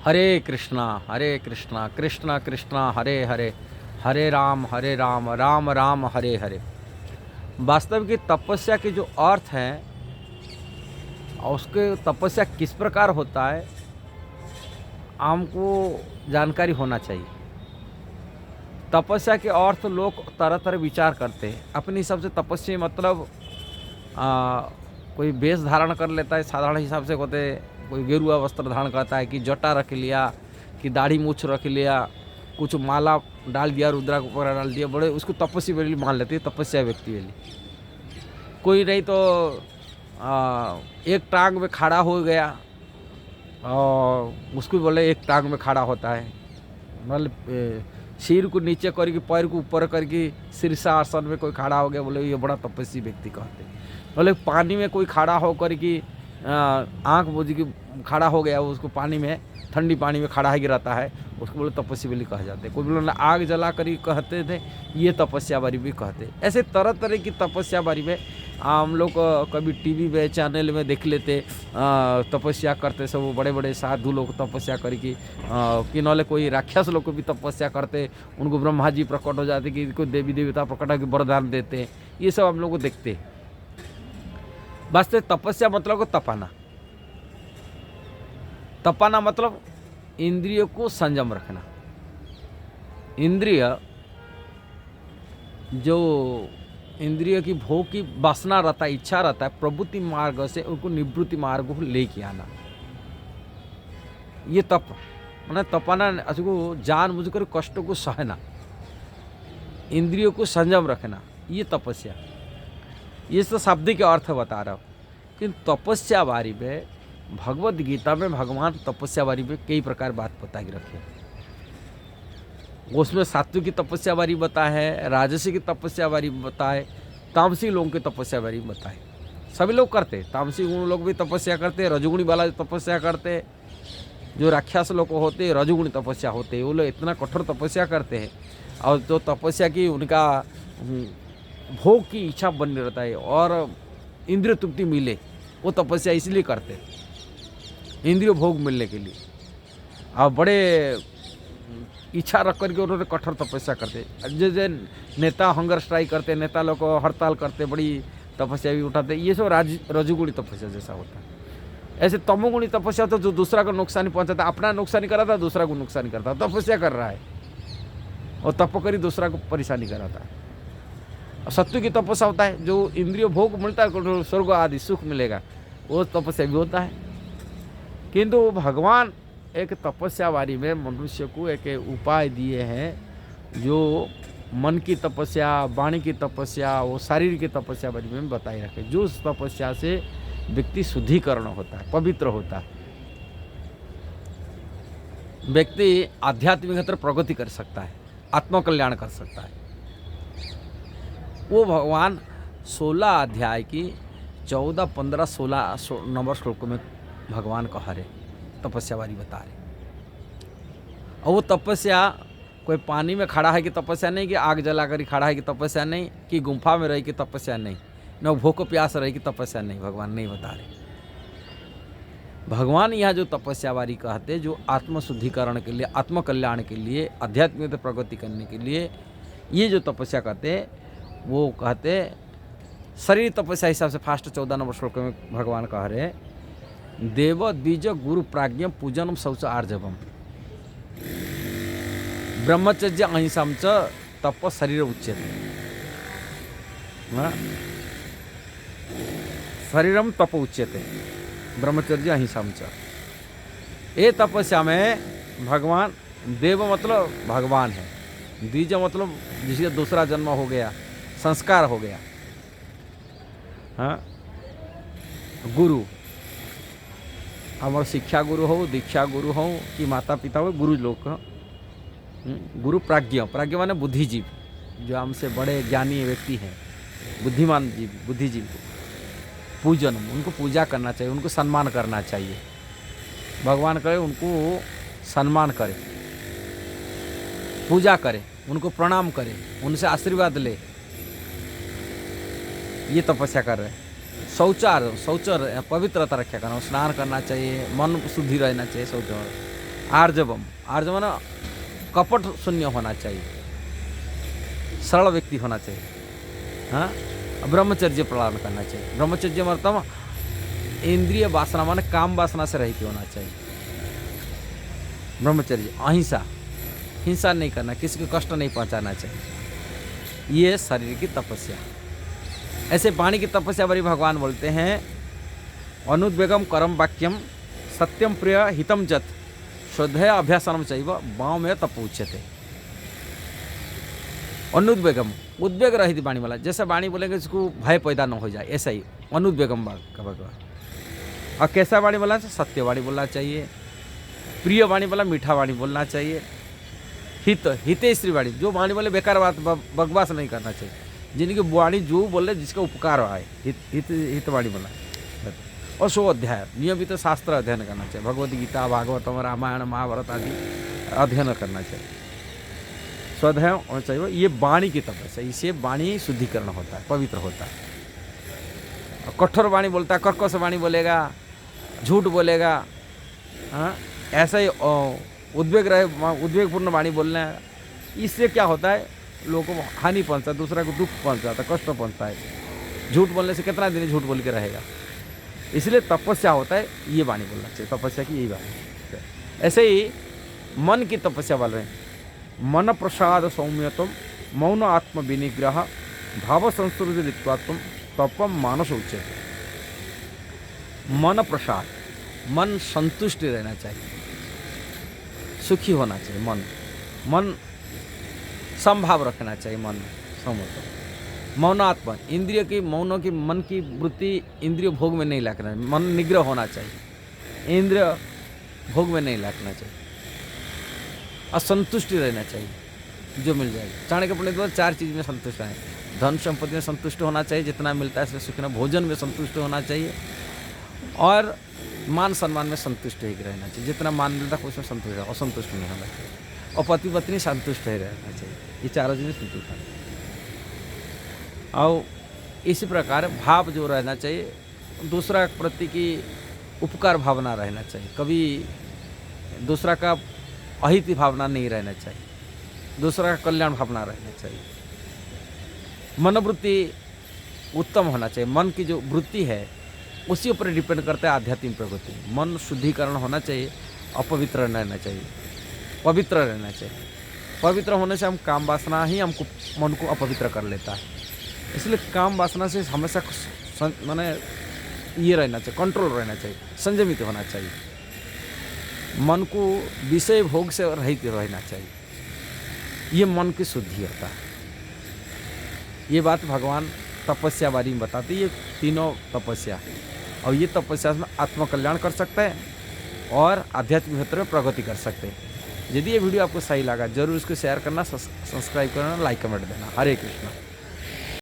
हरे कृष्णा कृष्णा कृष्णा हरे हरे, हरे राम राम राम हरे हरे। वास्तव की तपस्या के जो अर्थ हैं और उसके तपस्या किस प्रकार होता है, हमको जानकारी होना चाहिए। तपस्या के अर्थ लोग तरह तरह विचार करते हैं अपने हिसाब से। तपस्या मतलब कोई वेश धारण कर लेता है, साधारण हिसाब से होते, कोई गेरुआ वस्त्र धारण करता है, कि जटा रख लिया, कि दाढ़ी मूछ रख लिया, कुछ माला डाल दिया, रुद्राक्ष वगैरह डाल दिया, बड़े उसको तपस्या वाली मान लेते हैं, तपस्या व्यक्ति वाली। कोई नहीं तो एक टांग में खड़ा हो गया और उसको बोले एक टांग में खड़ा होता है, मतलब सिर को नीचे करके पैर को ऊपर करके शीर्षासन में कोई खड़ा हो गया, बोले ये बड़ा तपस्वी व्यक्ति कहते हैं। बोले पानी में कोई खड़ा हो करके आँख बोझ के खड़ा हो गया, उसको पानी में, ठंडी पानी में खड़ा ही रहता है, उसको बोले तपस्या वाली कहा जाते हैं। कोई बोले आग जला कर ही कहते थे, ये तपस्या बारी भी कहते। ऐसे तरह तरह की तपस्या बारी में हम लोग कभी टीवी में चैनल में देख लेते, तपस्या करते सब बड़े बड़े साधु लोग तपस्या करके, कि नौले कोई राक्षस लोग को भी तपस्या करते, उनको ब्रह्मा जी प्रकट हो जाते, कि कोई देवी देवता प्रकट होकर वरदान देते, ये सब हम लोग को देखते। वास्तव तपस्या मतलब को तपाना, तपाना मतलब इंद्रियों को संयम रखना। इंद्रिय जो इंद्रिय की भोग की वासना रहता है, इच्छा रहता है, प्रवृत्ति मार्ग से उनको निवृत्ति मार्ग को लेके आना, ये तप मैंने तपाना। उसको जान बुझकर कष्टों को सहना, इंद्रियों को संयम रखना, ये तपस्या। ये तो शाब्दिक अर्थ बता रहा हूँ, किंतु तपस्या बारी में भगवद गीता में भगवान तपस्या बारी में कई प्रकार बात बता के रखे। उसमें सात्विक की तपस्या बारी बताए है, राजसी की तपस्या बारी बताए, तामसी लोगों की तपस्या बारी बताए। सभी लोग करते, तामसी गुण लोग भी तपस्या करते, रजोगुणी वाला तपस्या करते, जो राक्षस लोग होते रजोगुणी तपस्या होते, वो लोग इतना कठोर तपस्या करते हैं। और जो तपस्या की उनका भोग की इच्छा बनी रहता है और इंद्रिय तृप्ति मिले, वो तपस्या इसलिए करते, इंद्रिय भोग मिलने के लिए। और बड़े इच्छा रख करके उन्होंने कठोर तपस्या करते। जैसे नेता हंगर स्ट्राइक करते, नेता लोग को हड़ताल करते, बड़ी तपस्या भी उठाते, ये सब रजोगुणी तपस्या जैसा होता है। ऐसे तमोगुणी तपस्या तो जो दूसरा को नुकसान पहुंचाता, अपना नुकसान कर रहा था, दूसरा को नुकसान करता, तपस्या कर रहा है और तप करी दूसरा को परेशानी कराता है। सत्व की तपस्या होता है, जो इंद्रिय भोग मिलता है, स्वर्ग आदि सुख मिलेगा, वो तपस्या भी होता है। किंतु भगवान एक तपस्या वारी में मनुष्य को एक उपाय दिए हैं, जो मन की तपस्या, वाणी की तपस्या, वो शारीरिक की तपस्या बारे में बताए रखे, जो उस तपस्या से व्यक्ति शुद्धिकरण होता है, पवित्र होता है, व्यक्ति आध्यात्मिक प्रगति कर सकता है, आत्मकल्याण कर सकता है। वो भगवान 16 अध्याय की 14, 15, 16 नंबर श्लोकों में भगवान कह रहे, तपस्या वाली बता रहे। और वो तपस्या कोई पानी में खड़ा है कि तपस्या नहीं, कि आग जला कर खड़ा है कि तपस्या नहीं, कि गुफा में रही कि तपस्या नहीं, न भूख प्यास रही कि तपस्या नहीं, भगवान नहीं बता रहे। भगवान यहाँ जो तपस्या वाली कहते, जो आत्मशुद्धिकरण के लिए, आत्मकल्याण के लिए, आध्यात्मिक प्रगति करने के लिए ये जो तपस्या कहते, वो कहते शरीर तपस्या हिसाब से फास्ट 14 नंबर श्लोक में भगवान कह रहे, देव द्विज गुरु प्राज्ञ पूजनम शौच आर्जवम ब्रह्मचर्य अहिंसा च तप शरीर उच्यते। शरीरम तप उच्यते ब्रह्मचर्य अहिंसा च। ये तपस्या में भगवान, देव मतलब भगवान है, द्विज मतलब जिसका दूसरा जन्म हो गया, संस्कार हो गया, हाँ, गुरु, हमारे शिक्षा गुरु हो, दीक्षा गुरु हो, कि माता पिता हो, गुरु लोग हो। गुरु प्राज्ञ, प्राज्ञ माने बुद्धिजीव, जो हमसे बड़े ज्ञानी व्यक्ति हैं, बुद्धिमान जीव, बुद्धिजीव को पूजन, उनको पूजा करना चाहिए, उनको सम्मान करना चाहिए। भगवान करे उनको सम्मान करे, पूजा करे, उनको प्रणाम करे, उनसे आशीर्वाद ले, ये तपस्या कर रहे हैं। शौच पवित्रता रक्षा करना, स्नान करना चाहिए, मन शुद्धि रहना चाहिए, शौच आर्जवम, आर्जव ना कपट शून्य होना चाहिए, सरल व्यक्ति होना चाहिए। हाँ, ब्रह्मचर्य पालन करना चाहिए। ब्रह्मचर्य मतलब इंद्रिय वासना माने काम वासना से रहित होना चाहिए। ब्रह्मचर्य, अहिंसा, हिंसा नहीं करना, किसी को कष्ट नहीं पहुंचाना चाहिए। ये शरीर की तपस्या। ऐसे वाणी की तपस्या बड़ी भगवान बोलते हैं, अनुद्वेगम करम वाक्यम सत्यम प्रिय हितम जत श्रद्धया अभ्यासनम चैव वाव में तप उच्यते। अनुद्वेगम, उद्वेग रहित वाणी वाला, जैसे वाणी बोलेंगे जिसको भय पैदा न हो जाए, ऐसा ही अनुद्वेगम का भगवान। और कैसा वाणी बोलना चाहिए? सत्य वाणी बोलना चाहिए, प्रिय वाणी बोला, मीठा वाणी बोलना चाहिए, हित, हितेश्री वाणी, जो वाणी बोले बेकार बात बकवास नहीं करना चाहिए, जिनकी वाणी जो बोले जिसका उपकार आए, हित वाणी बोलना। और सो अध्याय, नियमित शास्त्र अध्ययन करना चाहिए, भगवद गीता, भागवतम, रामायण, महाभारत आदि अध्ययन करना चाहिए। स्वाध्याय होना चाहिए। ये वाणी की तपस्या, इससे वाणी शुद्धिकरण होता है, पवित्र होता है। कठोर वाणी बोलता है, कर्कश वाणी बोलेगा, झूठ बोलेगा, हाँ, ऐसा ही उद्वेगपूर्ण वाणी बोलना है, इससे क्या होता है? लोगों को हानि पहुंचता है, दूसरा को दुख पहुंचाता है, कष्ट पहुंचता है। झूठ बोलने से कितना दिन झूठ बोल के रहेगा? इसलिए तपस्या होता है, ये वाणी बोलना चाहिए, तपस्या की यही वाणी। ऐसे ही मन की तपस्या बोल रहे हैं, मन प्रसाद सौम्यतम मौन आत्म विनिग्रह भाव संस्कृति रित्वात्म तपम मानस उच्चते। मन प्रसाद, मन संतुष्ट रहना चाहिए, सुखी होना चाहिए, मन समभाव रखना चाहिए, मन समोतो। मौनात्मा, इंद्रिय की, मौनों की, मन की वृत्ति इंद्रिय भोग में नहीं लगना, मन निग्रह होना चाहिए, इंद्रिय भोग में नहीं लगना चाहिए, असंतुष्टि रहना चाहिए, जो मिल जाएगा। चाणक्य पंडित द्वारा 4 चीज़ में संतुष्ट है। धन संपत्ति में संतुष्ट होना चाहिए, जितना मिलता है उसमें सुखना, भोजन में संतुष्ट होना चाहिए, और मान सम्मान में संतुष्ट ही रहना चाहिए, जितना मान मिलता है उसमें संतुष्ट है, असंतुष्ट नहीं होना चाहिए। और पति पत्नी संतुष्ट ही रहना चाहिए, ये 4 चीज़ में संतुष्ट है। और इसी प्रकार भाव जो रहना चाहिए, दूसरा प्रति की उपकार भावना रहना चाहिए, कभी दूसरा का अहित भावना नहीं रहना चाहिए, दूसरा का कल्याण भावना रहना चाहिए। मनोवृत्ति उत्तम होना चाहिए, मन की जो वृत्ति है उसी ऊपर डिपेंड करता है आध्यात्मिक प्रगति। मन शुद्धिकरण होना चाहिए, अपवित्र रहना चाहिए, पवित्र रहना चाहिए। पवित्र होने से हम काम वासना ही हमको मन को अपवित्र कर लेता है, इसलिए काम वासना से हमेशा माने ये रहना चाहिए, कंट्रोल रहना चाहिए, संयमित होना चाहिए, मन को विषय भोग से रहित रहना चाहिए, ये मन की शुद्धि होता है। ये बात भगवान तपस्या बारे में बताते हैं, ये तीनों तपस्या, और ये तपस्या में आत्मकल्याण कर सकते हैं और आध्यात्मिक क्षेत्र में प्रगति कर सकते हैं। यदि ये वीडियो आपको सही लगा, जरूर इसको शेयर करना, सब्सक्राइब करना, लाइक कमेंट देना। हरे कृष्णा।